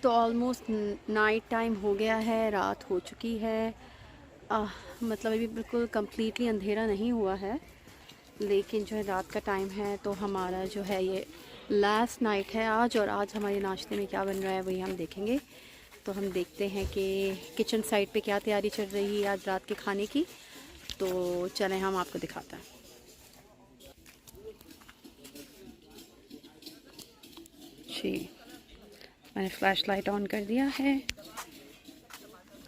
तो almost night time हो गया है, रात हो चुकी है। मतलब अभी बिल्कुल कम्प्लीटली अंधेरा नहीं हुआ है, लेकिन जो है रात का टाइम है। तो हमारा जो है ये लास्ट नाइट है आज, और आज हमारे नाश्ते में क्या बन रहा है वही हम देखेंगे। तो हम देखते हैं कि किचन साइड पे क्या तैयारी चल रही है आज रात के खाने की। तो चलें हम आपको दिखाते हैं। जी, मैंने फ्लैश लाइट ऑन कर दिया है,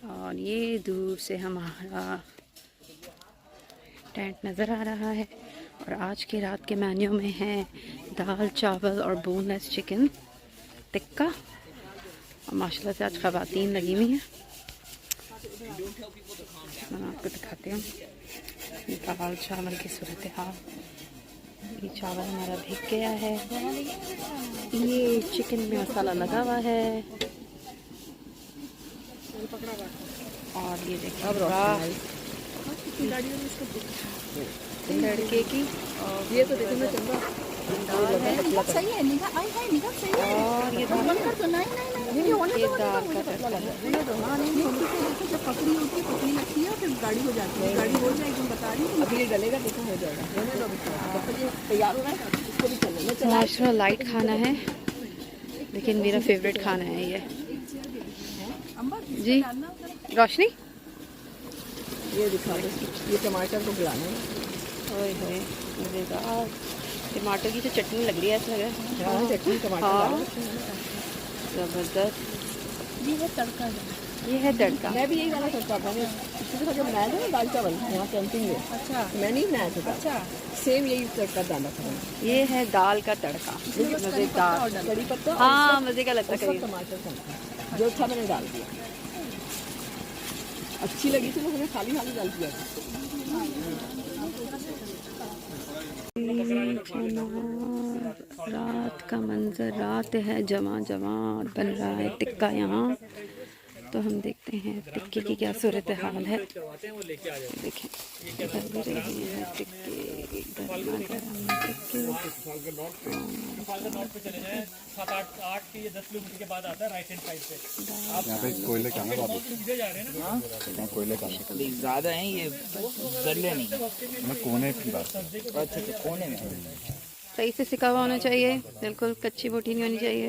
और ये दूर से हमारा टेंट नज़र आ रहा है। और आज के रात के मेन्यू में है दाल चावल और बोनलेस चिकन टिक्का। और माशाल्लाह से आज ख़वातीन लगी हुई हैं। मैं आपको दिखाती हूँ दाल चावल की सूरत हाल। ये चावल हमारा भीग गया है, ये चिकन में मसाला लगा हुआ है, और ये देखिए लड़के की ये तो देखो मैं चल रहा सही है, निगाह आई है, निगाह सही है। और ये दाल बंद कर दो, नहीं ये होने ये दो, दाल का तड़का है। जब पकड़ी होती है, पकड़ी लगती है, फिर गाड़ी हो जाती है, गाड़ी हो जाएगी, तुम बता रही हो। अभी ये डलेगा, देखो हो जाएगा, होने दो, जब तक ये तैयार हो रहा है इसको भी चलने। नेचुरल लाइट खाना है, लेकिन मेरा फेवरेट खाना है ये। जी रोशनी, ये दिखा दो, ये टमाटर को गिराना है। ओए होए मज़ेदार टमाटर की तो चटनी लग रही है, ऐसा लग रहा है। चटनी टमाटर, हाँ ज़बरदस्त। ये है तड़का, ये है तड़का। मैं भी यही वाला तड़का मैंने इसके साथ जब बनाया था ना दाल चावल यहाँ कैंटीन में। अच्छा, मैंने ही बनाया था। अच्छा, सेम यही तड़का डाला था। ये है दाल का तड़का, मज़ेदार। कड़ी पत्ता, हाँ मज़े का लगता है। टमाटर का जो था मैंने डाल दिया, अच्छी लगी थी, मैंने खाली खाली डाल दिया। रात का मंजर, रात है, जमा जमा बन रहा है टिक्का यहाँ। तो हम देखते हैं टिक्के की क्या सूरत हाल है। देखें इधर भी रही है टिक्के, गर्मा गर्म टिक्के। यहाँ पे कोयले का ना बाबू, कोयले का ज़्यादा है ये, गले नहीं, मैं कोने की बात। अच्छा कोने में। सही से सिका हुआ होना चाहिए, बिल्कुल कच्ची बोटी नहीं होनी चाहिए।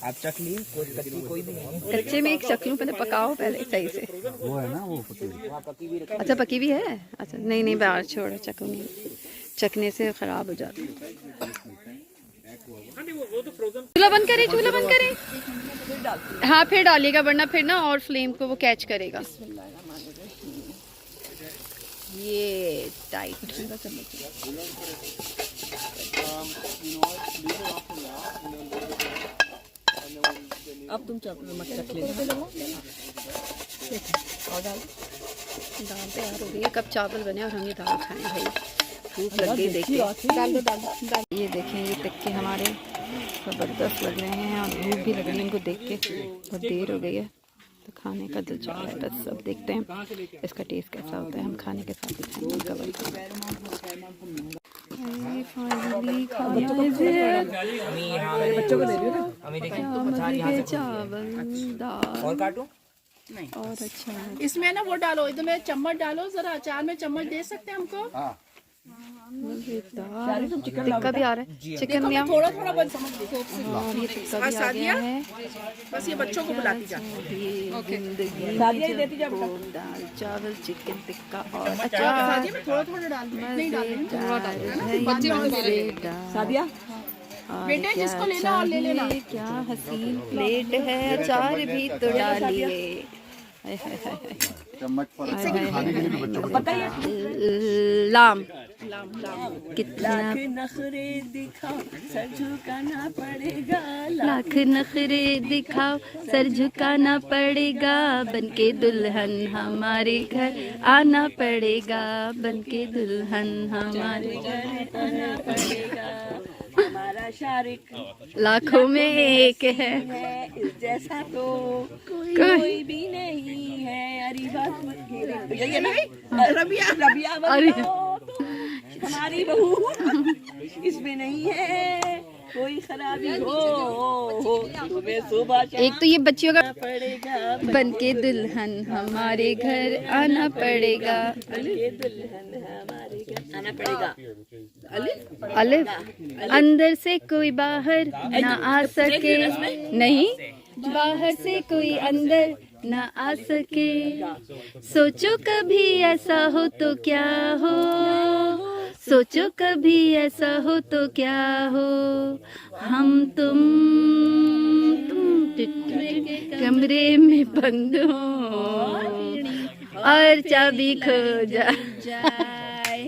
आप चख लिए, कोई कच्ची कोई भी नहीं। कच्चे में एक चख लूं, पहले पकाओ पहले सही से। वो है ना वो पकी भी अच्छा पकी भी है, अच्छा नहीं नहीं बाहर छोड़ो, चखूंगी, चखने से ख़राब हो जाती है। चूल्हा बंद करें, चूल्हा बंद करें। हाँ फिर डालिएगा, वरना फिर ना और फ्लेम को वो कैच करेगा। ये टाइट अब तुम नमक चख लेना और डाल। दाल तैयार हो गई है, कब चावल बने और हम ये दाल खाएं भाई, भूख लग गई। देखिए डाल दो, डाल। ये देखें ये टिक्के हमारे ज़बरदस्त लग रहे हैं, और भूख भी लग रही है इनको देख के। बहुत देर हो गई है तो खाने का दिल चाह रहा है, बस सब देखते हैं इसका टेस्ट कैसा होता है। हम खाने के साथ ही खाएंगे कवर। बच्चों को दे रही हो ना, चावल दाल और काटूं? नहीं और अच्छा है। इसमें ना वो डालो, इसमें चम्मच डालो जरा, अचार में चम्मच दे सकते हैं हमको। मज़ेदार टिक्का भी आ रहा है, चिकन भी थोड़ा थोड़ा बस समझ लीजिए। और ये टिक्का भी आ गया है। बस ये बच्चों को बुलाती जा। जिंदगी देती जा, दाल चावल चिकन टिक्का और अचार। थोड़ा थोड़ा डाल दो, नहीं मज़ेदार। सादिया बेटे जिसको लेना और ले लेना। क्या हसीन प्लेट है, अचार भी तो डालिए। चम्मच पर खाने के लिए भी बच्चों को पता है लाम कितना नखरे दिखाओ, सर झुकाना पड़ेगा। लाख नखरे दिखाओ, सर झुकाना पड़ेगा। बनके दुल्हन हमारे घर आना पड़ेगा, बनके दुल्हन हमारे घर आना पड़ेगा। हमारा शारिक लाखों में एक है, इस जैसा तो कोई भी नहीं है। अरे बात ये ना रबिया अरे हमारी बहू इसमें नहीं है, कोई खराबी हो तुम्हें सुबह एक तो ये बच्चियों का पड़ेगा बन के दुल्हन हमारे घर आना पड़ेगा। दुल्हन हमारे घर आना पड़ेगा। अलिफ अंदर से कोई बाहर ना आ सके, नहीं बाहर से कोई अंदर ना आ सके। सोचो कभी ऐसा हो तो क्या हो, सोचो कभी ऐसा हो तो क्या हो। हम तुम कमरे में बंद हो और चाबी खो जाए।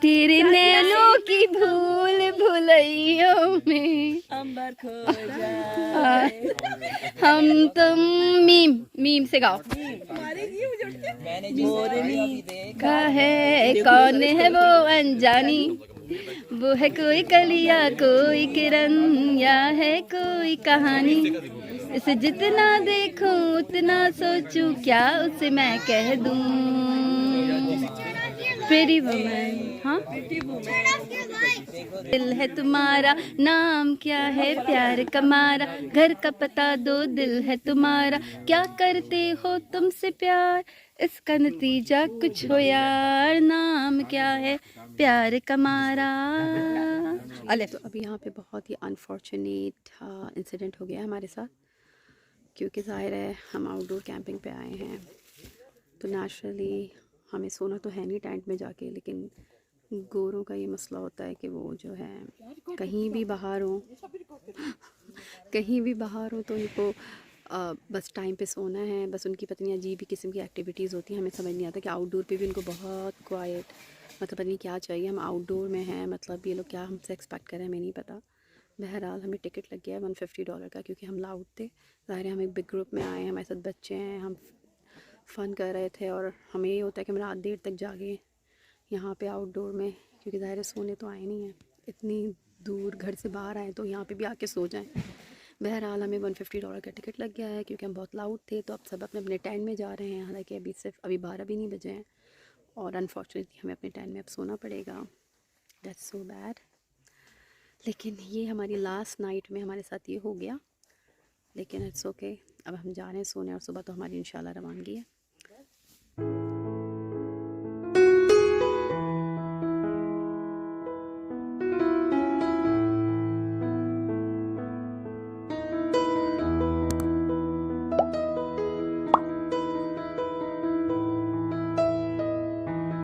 तेरे नैनों की भूल भुलैयों में अंबर खो जाए। हम तुम मीम मीम से गाओ। मैंने जिस देखा है कौन है वो अनजानी, वो है कोई कलिया कोई किरण या है कोई कहानी। इसे जितना देखूं उतना सोचूं, क्या उसे मैं कह दूं। प्रीटी वुमन, हाँ दिल है तुम्हारा नाम क्या है प्यार कमारा, घर का पता दो दिल है तुम्हारा, क्या करते हो तुमसे प्यार, इसका नतीजा कुछ हो यार, नाम क्या है प्यार कमारा। अले तो अभी यहाँ पे बहुत ही अनफॉर्चुनेट इंसिडेंट हो गया हमारे साथ, क्योंकि ज़ाहिर है हम आउटडोर कैंपिंग पे आए हैं तो नेचुरली हमें सोना तो है नहीं टेंट में जाके, लेकिन गोरों का ये मसला होता है कि वो जो है कहीं भी बाहर हो कहीं भी बाहर हो तो उनको बस टाइम पे सोना है, बस उनकी पत्नी अजीब ही किस्म की एक्टिविटीज़ होती हैं। हमें समझ नहीं आता कि आउटडोर पे भी उनको बहुत क्वाइट, मतलब पता नहीं क्या चाहिए। हम आउटडोर में हैं, मतलब ये लोग क्या हमसे एक्सपेक्ट करें हमें नहीं पता। बहरहाल हमें टिकट लग गया है $150 का, क्योंकि हम लाउड थे। ज़ाहिर है हम एक बिग ग्रुप में आए हैं, हमारे साथ बच्चे हैं, हम फ़न कर रहे थे और हमें ये होता है कि हम रात देर तक जागे यहाँ पे आउटडोर में, क्योंकि ज़ाहिर है सोने तो आए नहीं हैं, इतनी दूर घर से बाहर आए तो यहाँ पे भी आके सो जाएं। बहरहाल हमें $150 का टिकट लग गया है, क्योंकि हम बहुत लाउड थे। तो अब सब अपने अपने टेंट में जा रहे हैं, हालांकि अभी 12 भी नहीं बजे हैं और अनफॉर्चुनेटली हमें अपने टेंट में अब सोना पड़ेगा। That's so bad. लेकिन ये हमारी लास्ट नाइट में हमारे साथ ये हो गया, लेकिन इट्स ओके। अब हम जा रहे हैं सोने और सुबह तो हमारी इंशाल्लाह रवानगी है।